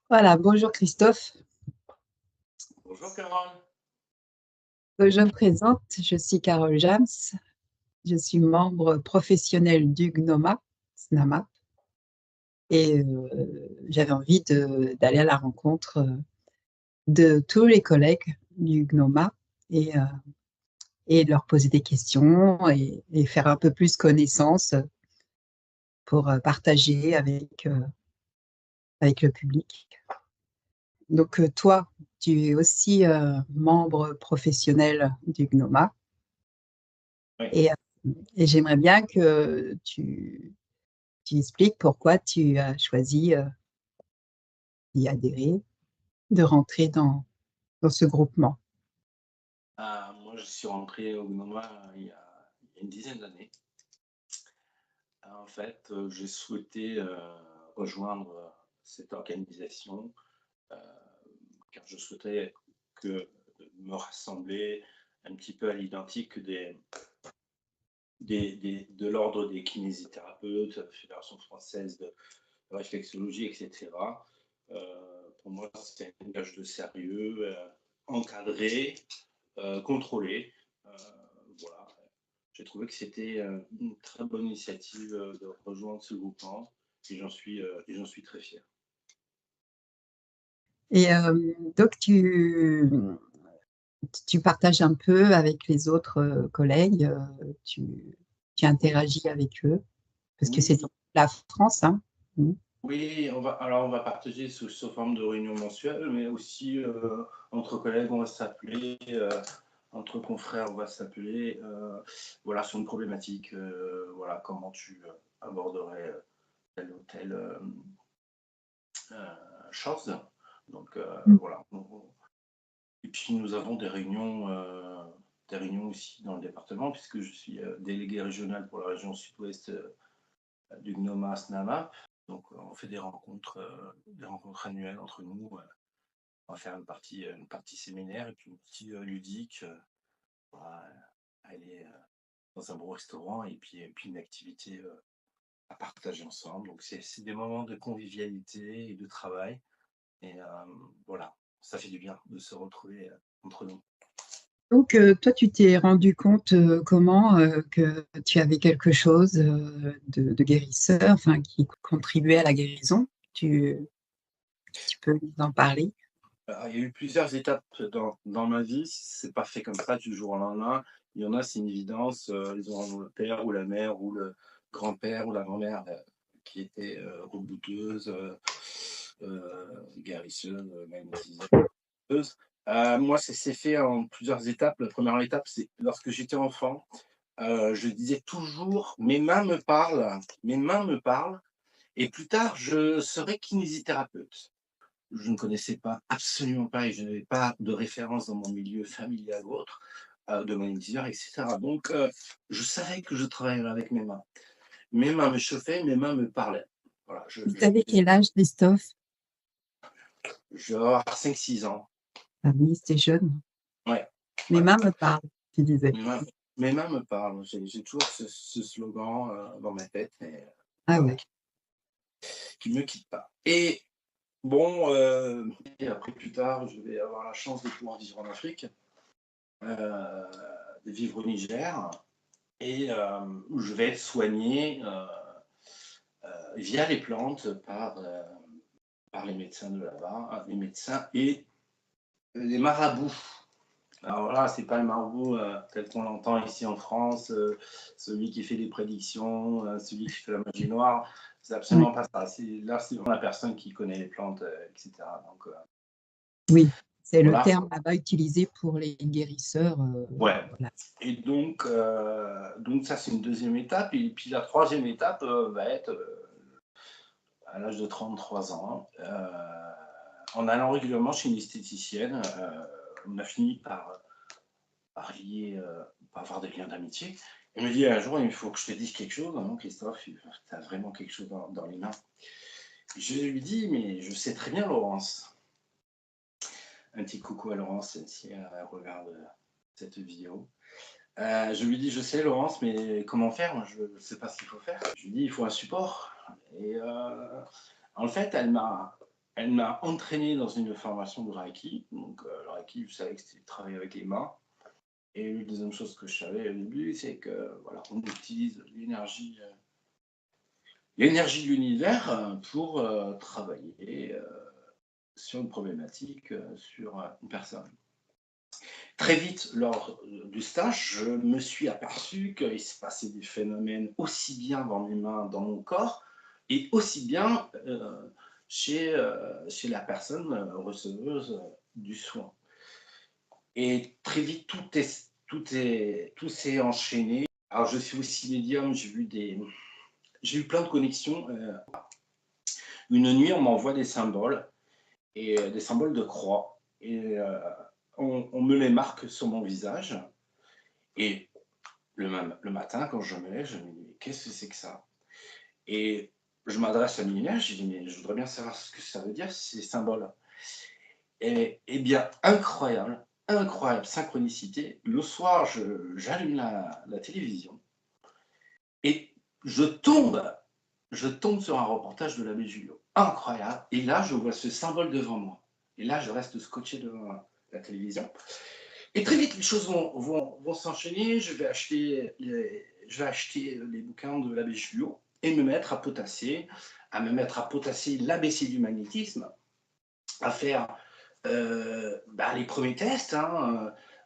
Voilà, bonjour Christophe. Bonjour Carole. Je me présente, je suis Carole Jams, je suis membre professionnel du GNOMA, SNAMA, et j'avais envie d'aller à la rencontre de tous les collègues du GNOMA et, euh, et de leur poser des questions et faire un peu plus connaissance pour partager avec le public. Donc toi, tu es aussi membre professionnel du GNOMA. Oui. Et, et j'aimerais bien que tu expliques pourquoi tu as choisi d'y adhérer, de rentrer dans ce groupement. Moi, je suis rentré au GNOMA il y a une dizaine d'années. En fait, j'ai souhaité rejoindre cette organisation euh, car je souhaitais me rassembler un petit peu à l'identique de l'ordre des kinésithérapeutes, Fédération française de réflexologie, etc. Pour moi, c'était un gage de sérieux, encadré, contrôlé. Euh, voilà. J'ai trouvé que c'était une très bonne initiative de rejoindre ce groupement et j'en suis très fier. Et donc, tu partages un peu avec les autres collègues, tu, tu interagis avec eux, parce que c'est Oui, dans la France, hein. Mm. oui, on va partager sous forme de réunion mensuelle, mais aussi entre collègues, on va s'appeler, entre confrères, on va s'appeler, voilà, sur une problématique, voilà, comment tu aborderais telle ou telle chose. Donc Mm. voilà. Et puis nous avons des réunions aussi dans le département, puisque je suis délégué régional pour la région sud-ouest du GNOMA SNAMA. Donc on fait des rencontres annuelles entre nous. On va faire une partie séminaire et puis une partie ludique. On va aller dans un beau restaurant et puis une activité à partager ensemble. Donc c'est des moments de convivialité et de travail. Et voilà, ça fait du bien de se retrouver entre nous. Donc, toi, tu t'es rendu compte comment que tu avais quelque chose de guérisseur, enfin, qui contribuait à la guérison. Tu peux nous en parler? Alors, il y a eu plusieurs étapes dans ma vie. C'est pas fait comme ça du jour au lendemain. Il y en a, c'est une évidence. Ils ont le père ou la mère ou le grand-père ou la grand-mère qui était rebouteuse, guérisseuse, magnétiseuse. Moi, ça s'est fait en plusieurs étapes. La première étape, c'est lorsque j'étais enfant. Je disais toujours, mes mains me parlent, et plus tard, je serai kinésithérapeute. Je ne connaissais pas, absolument pas, et je n'avais pas de référence dans mon milieu familial ou autre, de magnétiseur, etc. Donc, je savais que je travaillerais avec mes mains. Mes mains me chauffaient, mes mains me parlaient. Voilà, Vous savez quel âge, Christophe? je vais avoir 5-6 ans. Ah oui, c'était jeune. Ouais, Mes ouais. mains me parlent, tu disais. Mes mains, mes mains me parlent. J'ai toujours ce slogan dans ma tête, et, Ah voilà, ouais. qui ne me quitte pas. Et bon, et après plus tard, je vais avoir la chance de pouvoir vivre en Afrique, de vivre au Niger, et où je vais être soigné via les plantes par les médecins de là-bas, les médecins et les marabouts. Alors là, c'est pas le marabout tel qu'on l'entend ici en France, celui qui fait des prédictions, celui qui fait la magie noire. C'est Ouais. absolument pas ça. Là, c'est vraiment la personne qui connaît les plantes, etc. Donc Oui, c'est le voilà. terme là-bas utilisé pour les guérisseurs. Ouais. Voilà. Et donc ça, c'est une deuxième étape. Et puis la troisième étape va être à l'âge de 33 ans, en allant régulièrement chez une esthéticienne. On a fini par lier, par avoir des liens d'amitié. Elle me dit un jour, il faut que je te dise quelque chose, non, Christophe, tu as vraiment quelque chose dans les mains. Je lui dis, mais je sais très bien, Laurence. Un petit coucou à Laurence si elle regarde cette vidéo. Je lui dis, je sais, Laurence, mais comment faire? Je ne sais pas ce qu'il faut faire. Je lui dis, il faut un support. Et en fait, Elle m'a entraîné dans une formation de Reiki. Donc, le Reiki, je savais que c'était travailler avec les mains. Et la deuxième chose que je savais au début, c'est que voilà, on utilise l'énergie de l'univers pour travailler sur une problématique, sur une personne. Très vite, lors du stage, je me suis aperçu qu'il se passait des phénomènes aussi bien dans mes mains, dans mon corps, et aussi bien chez la personne receveuse du soin. Et très vite, tout s'est enchaîné. Alors, je suis aussi médium, j'ai eu plein de connexions. Une nuit, on m'envoie des symboles, et des symboles de croix. Et on me les marque sur mon visage. Et le matin, quand je me lève, je me dis, mais qu'est-ce que c'est que ça? Et je m'adresse à Mylène, je dis, mais je voudrais bien savoir ce que ça veut dire, ces symboles. Et bien, incroyable, incroyable synchronicité. Le soir, j'allume la télévision et je tombe sur un reportage de l'abbé Julio. Incroyable. Et là, je vois ce symbole devant moi. Et là, je reste scotché devant la télévision. Et très vite, les choses vont s'enchaîner. Je vais acheter les bouquins de l'abbé Julio et me mettre à potasser l'ABC du magnétisme, à faire les premiers tests.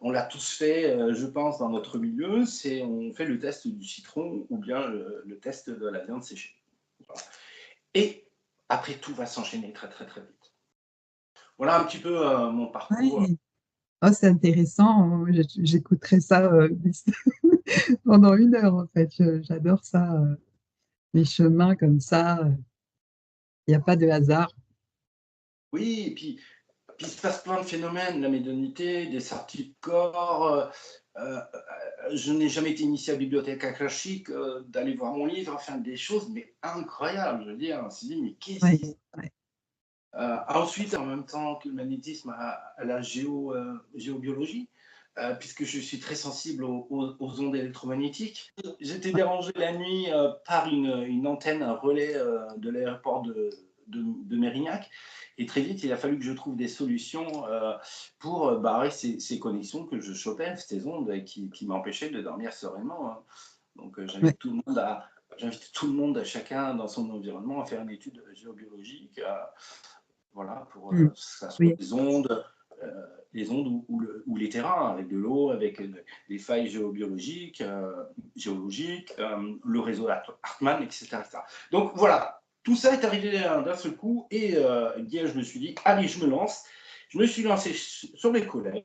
On l'a tous fait, je pense, dans notre milieu. On fait le test du citron ou bien le test de la viande séchée. Voilà. Et après, tout va s'enchaîner très, très, très vite. Voilà un petit peu mon parcours. Ouais. Oh, c'est intéressant. J'écouterai ça pendant 1 heure, en fait. J'adore ça, les chemins comme ça. Il n'y a pas de hasard. Oui, et puis il se passe plein de phénomènes, la médiumnité, des sorties de corps. Je n'ai jamais été initié à la bibliothèque akashique, d'aller voir mon livre, enfin des choses, mais incroyables. Je veux dire, on s'est dit, mais qu'est-ce Ouais, qui se ouais. ensuite, en même temps que le magnétisme, à la géobiologie, puisque je suis très sensible aux ondes électromagnétiques. J'étais dérangé la nuit par une antenne, un relais de l'aéroport de Mérignac. Et très vite, il a fallu que je trouve des solutions pour barrer ces connexions que je chopais, ces ondes, et qui m'empêchaient de dormir sereinement. Donc, Ouais. j'invite tout le monde, chacun dans son environnement, à faire une étude géobiologique. Voilà, pour Mm. que ça soit Oui. les ondes ou les terrains, avec de l'eau, avec les failles géologiques, le réseau Hartmann, etc., etc. Donc voilà, tout ça est arrivé d'un seul coup, et hier je me suis dit, allez, je me lance. Je me suis lancé sur mes collègues,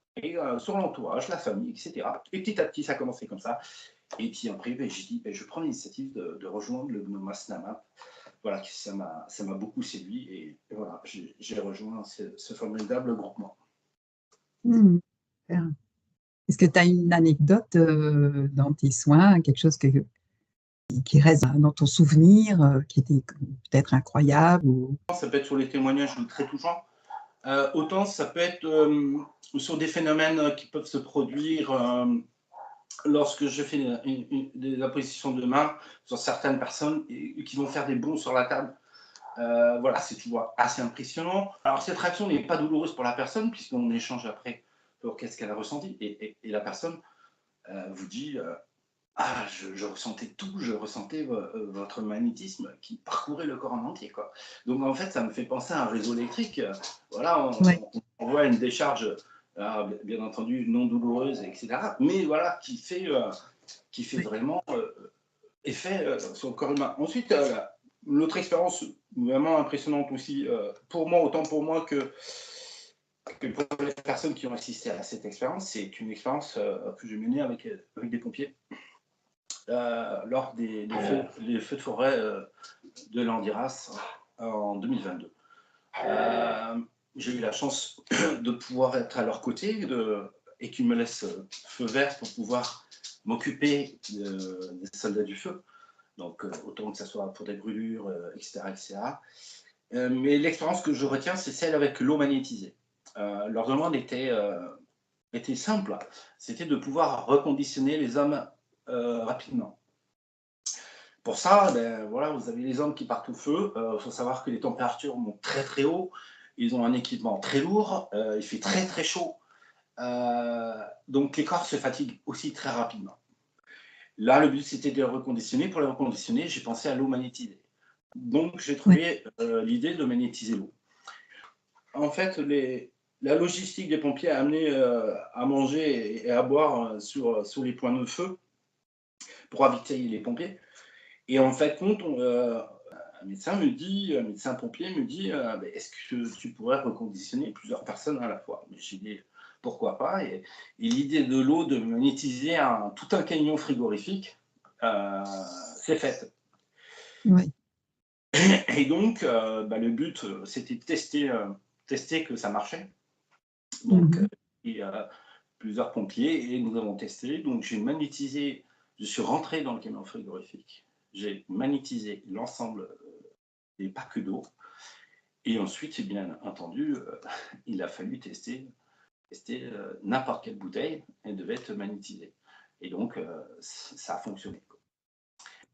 sur l'entourage, la famille, etc. Et petit à petit, ça a commencé comme ça. Et puis après, j'ai dit, je prends l'initiative de rejoindre le Gnoma Snama. Voilà, ça m'a beaucoup séduit, et voilà, j'ai rejoint ce formidable groupement. Mm. Super. Est-ce que tu as une anecdote dans tes soins, quelque chose qui reste dans ton souvenir, qui était peut-être incroyable ou... Ça peut être sur les témoignages très touchants, autant ça peut être sur des phénomènes qui peuvent se produire lorsque je fais des appositions de main sur certaines personnes qui vont faire des bonds sur la table. Voilà, c'est toujours assez impressionnant. Alors, cette réaction n'est pas douloureuse pour la personne, puisqu'on échange après pour qu'est-ce qu'elle a ressenti. Et la personne vous dit je ressentais tout, je ressentais votre magnétisme qui parcourait le corps en entier, quoi. Donc, en fait, ça me fait penser à un réseau électrique. Voilà, Ouais. on voit une décharge, bien entendu, non douloureuse, etc. Mais voilà, qui fait Ouais. vraiment effet sur le corps humain. Ensuite, l'autre expérience vraiment impressionnante aussi, pour moi, autant pour moi que pour les personnes qui ont assisté à cette expérience, c'est une expérience que j'ai menée avec des pompiers lors des feux de forêt de l'Andiras en 2022. J'ai eu la chance de pouvoir être à leur côté et qu'ils me laissent feu vert pour pouvoir m'occuper des soldats du feu. Donc, autant que ce soit pour des brûlures, etc. etc. Mais l'expérience que je retiens, c'est celle avec l'eau magnétisée. Leur demande était simple, c'était de pouvoir reconditionner les hommes rapidement. Pour ça, voilà, vous avez les hommes qui partent au feu. Il faut savoir que les températures montent très très haut. ils ont un équipement très lourd, il fait très très chaud. Donc les corps se fatiguent aussi très rapidement. Là, le but, c'était de les reconditionner. Pour les reconditionner, j'ai pensé à l'eau magnétisée. Donc, j'ai Ouais. trouvé l'idée de magnétiser l'eau. En fait, la logistique des pompiers a amené à manger et à boire sur les points de feu pour ravitailler les pompiers. Et en fait, un médecin pompier me dit est-ce que tu pourrais reconditionner plusieurs personnes à la fois? J'ai dit pourquoi pas. Et l'idée de l'eau, de magnétiser tout un camion frigorifique, c'est faite. Ouais. Et donc, le but, c'était de tester que ça marchait. Donc, il y a plusieurs pompiers et nous avons testé. Donc, je suis rentré dans le camion frigorifique, j'ai magnétisé l'ensemble des packs d'eau. Et ensuite, bien entendu, il a fallu tester n'importe quelle bouteille, elle devait être magnétisée. Et donc, ça a fonctionné.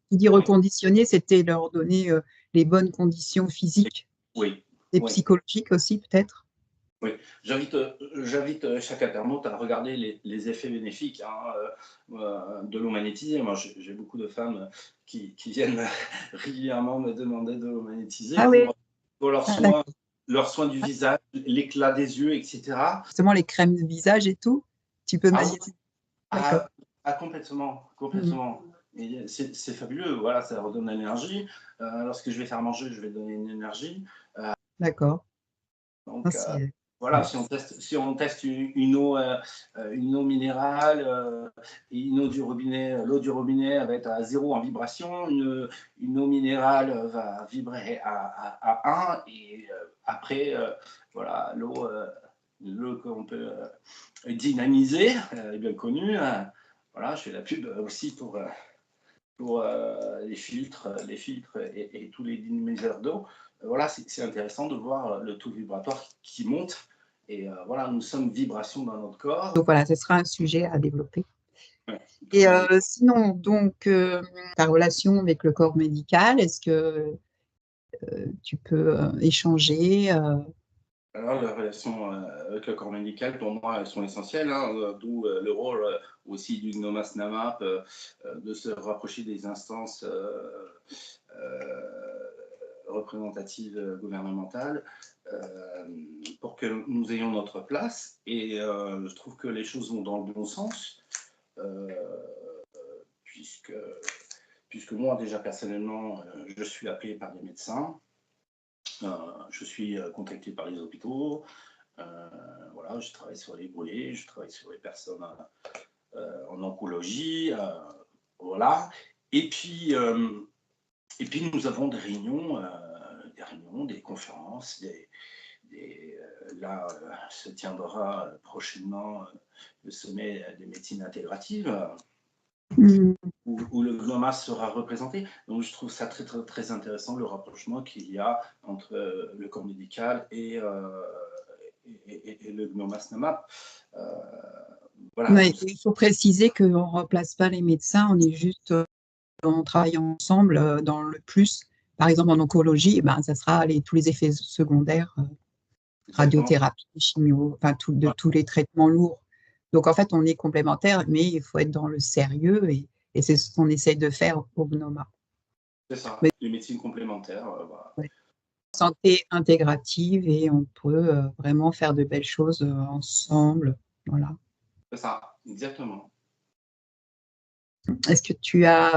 Qui dit reconditionner, c'était leur donner les bonnes conditions physiques Oui. et Oui. psychologiques aussi, peut-être. Oui, j'invite chaque internaute à regarder les effets bénéfiques de l'eau magnétisée. Moi, j'ai beaucoup de femmes qui viennent régulièrement me demander de l'eau magnétisée Ah oui, pour leurs soins du visage, l'éclat des yeux, etc. Justement, les crèmes de visage et tout, tu peux magnétiser. D'accord. Complètement, complètement. Et c'est fabuleux, voilà, ça redonne de l'énergie. Lorsque je vais faire manger, je vais donner une énergie. D'accord. Donc, C'est voilà, si on teste une eau minérale, une eau du robinet, l'eau du robinet va être à 0 en vibration, une eau minérale va vibrer à 1, et après, voilà, l'eau qu'on peut dynamiser, est bien connue. Voilà, je fais la pub aussi pour les filtres et tous les dynamiseurs d'eau. Voilà, c'est intéressant de voir le taux vibratoire qui monte. Et voilà, nous sommes vibrations dans notre corps. Donc voilà, ce sera un sujet à développer. Ouais, Et sinon, donc, ta relation avec le corps médical, est-ce que tu peux échanger Alors, la relation avec le corps médical, pour moi, elles sont essentielles, d'où le rôle aussi du GNOMA SNAMAP, de se rapprocher des instances représentatives gouvernementales, pour que nous ayons notre place. Et je trouve que les choses vont dans le bon sens, puisque moi, déjà personnellement, je suis appelé par des médecins, je suis contacté par les hôpitaux, voilà, je travaille sur les brûlés, je travaille sur les personnes en oncologie, voilà. Et puis nous avons des réunions, des conférences, là se tiendra prochainement le sommet des médecines intégratives, où le GNOMA sera représenté. Donc je trouve ça très, très, très intéressant, le rapprochement qu'il y a entre le corps médical et le GNOMA SNAMAP. Voilà. Ouais, il faut préciser qu'on ne remplace pas les médecins, on travaille ensemble dans le plus. Par exemple, en oncologie, ça sera tous les effets secondaires, radiothérapie, chimio, enfin tous les traitements lourds. Donc en fait, on est complémentaires, mais il faut être dans le sérieux et c'est ce qu'on essaye de faire au GNOMA. C'est ça, Mais, les médecines complémentaires. Voilà. ouais. Santé intégrative et on peut vraiment faire de belles choses ensemble. Voilà. C'est ça, exactement. Est-ce que tu as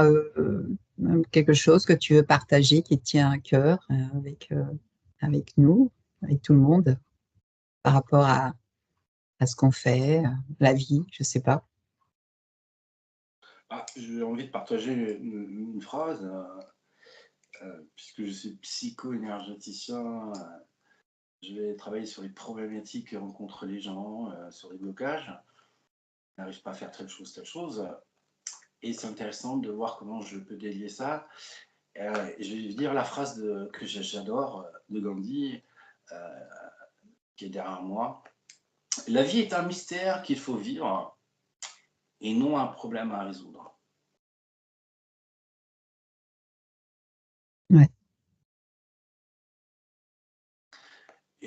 quelque chose que tu veux partager qui te tient à cœur avec nous, avec tout le monde, par rapport à ce qu'on fait, la vie, je ne sais pas. J'ai envie de partager une phrase, puisque je suis psycho-énergéticien. Je vais travailler sur les problématiques que rencontrent les gens, sur les blocages. Je n'arrive pas à faire telle chose. Et c'est intéressant de voir comment je peux délier ça. Je vais dire la phrase que j'adore de Gandhi, qui est derrière moi. La vie est un mystère qu'il faut vivre et non un problème à résoudre. Ouais.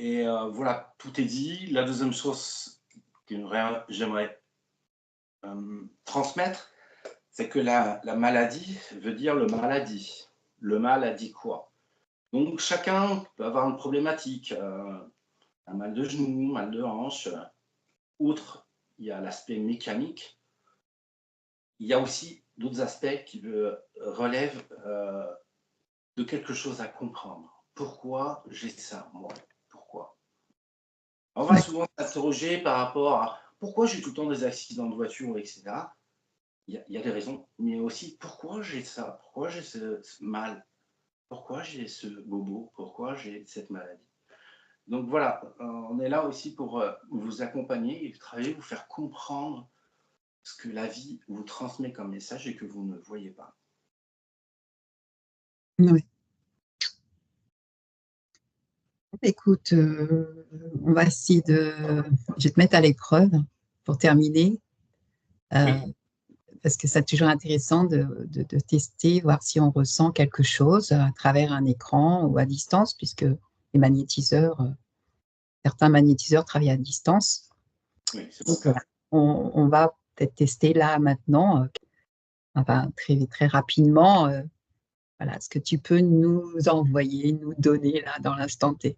Et voilà, tout est dit. La deuxième chose que j'aimerais transmettre, c'est que la maladie veut dire le maladie. Le mal a dit quoi? Donc chacun peut avoir une problématique, un mal de genou, mal de hanche. Outre, il y a l'aspect mécanique. Il y a aussi d'autres aspects qui relèvent de quelque chose à comprendre. Pourquoi j'ai ça, moi? Pourquoi? On va souvent s'interroger par rapport à pourquoi j'ai tout le temps des accidents de voiture, etc. Il y a des raisons, mais aussi pourquoi j'ai ça, pourquoi j'ai ce mal, pourquoi j'ai ce bobo, pourquoi j'ai cette maladie. Donc voilà, on est là aussi pour vous accompagner et travailler, vous faire comprendre ce que la vie vous transmet comme message et que vous ne voyez pas. Oui. Écoute, on va essayer de... Je vais te mettre à l'épreuve pour terminer, Oui. parce que c'est toujours intéressant de tester, voir si on ressent quelque chose à travers un écran ou à distance, puisque les magnétiseurs, certains magnétiseurs travaillent à distance. Oui, c'est Donc, ça. on va peut-être tester là, maintenant, enfin, très rapidement, voilà, ce que tu peux nous envoyer, nous donner là dans l'instant T.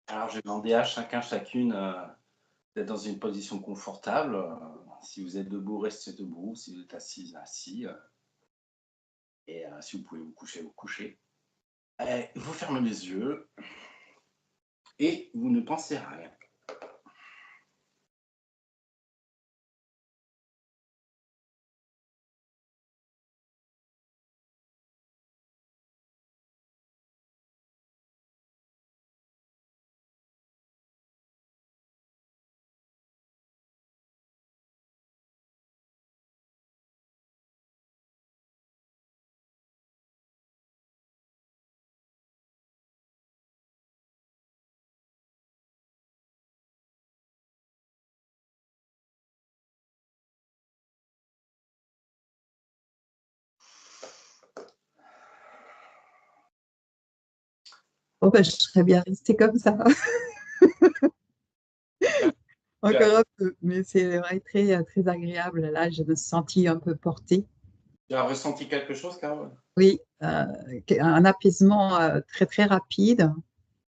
Alors, je vais demander à chacun, chacune d'être dans une position confortable. Si vous êtes debout, restez debout. Si vous êtes assis, assis. Et si vous pouvez vous coucher, vous couchez. Vous fermez les yeux et vous ne pensez à rien. Oh, ben, je serais bien restée comme ça. Encore un peu, mais c'est vrai très agréable. Là, je me suis sentie un peu portée. Tu as ressenti quelque chose, Carole? Oui, un apaisement très rapide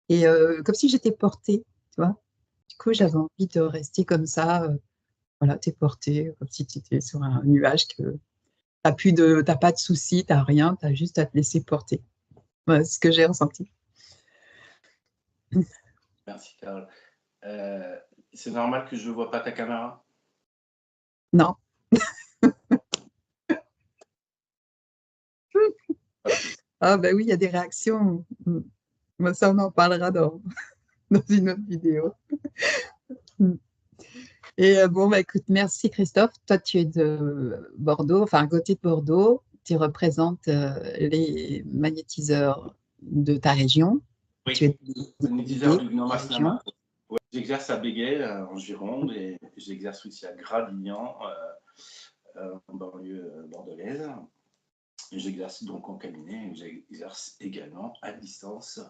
et comme si j'étais portée, tu vois. Du coup, j'avais envie de rester comme ça. Voilà, t'es portée, comme si tu étais sur un nuage, que t'as pas de soucis, t'as rien, t'as juste à te laisser porter. Voilà, c'est ce que j'ai ressenti. Merci, Carole. C'est normal que je ne vois pas ta caméra? Non. Ah ben oui, il y a des réactions. Moi, ça, on en parlera dans une autre vidéo. Et bon, bah, écoute, merci Christophe. Toi, tu es de Bordeaux, enfin à côté de Bordeaux. Tu représentes les magnétiseurs de ta région. Tu Oui, es magnétiseur du de ta Gnoma région. Snama. Ouais, j'exerce à Béguet, en Gironde, et j'exerce aussi à Gradignan, en banlieue bordelaise. J'exerce donc en cabinet, et j'exerce également à distance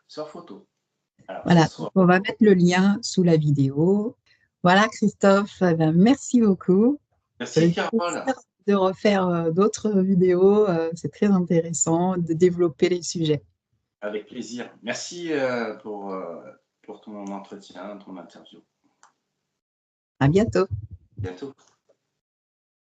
sur photo. Alors ce Voilà, donc soir, on va mettre le lien sous la vidéo. Voilà, Christophe, eh ben, merci beaucoup. merci Carole, J'espère de refaire d'autres vidéos. C'est très intéressant de développer les sujets. avec plaisir. Merci pour ton entretien, ton interview. À bientôt. À bientôt.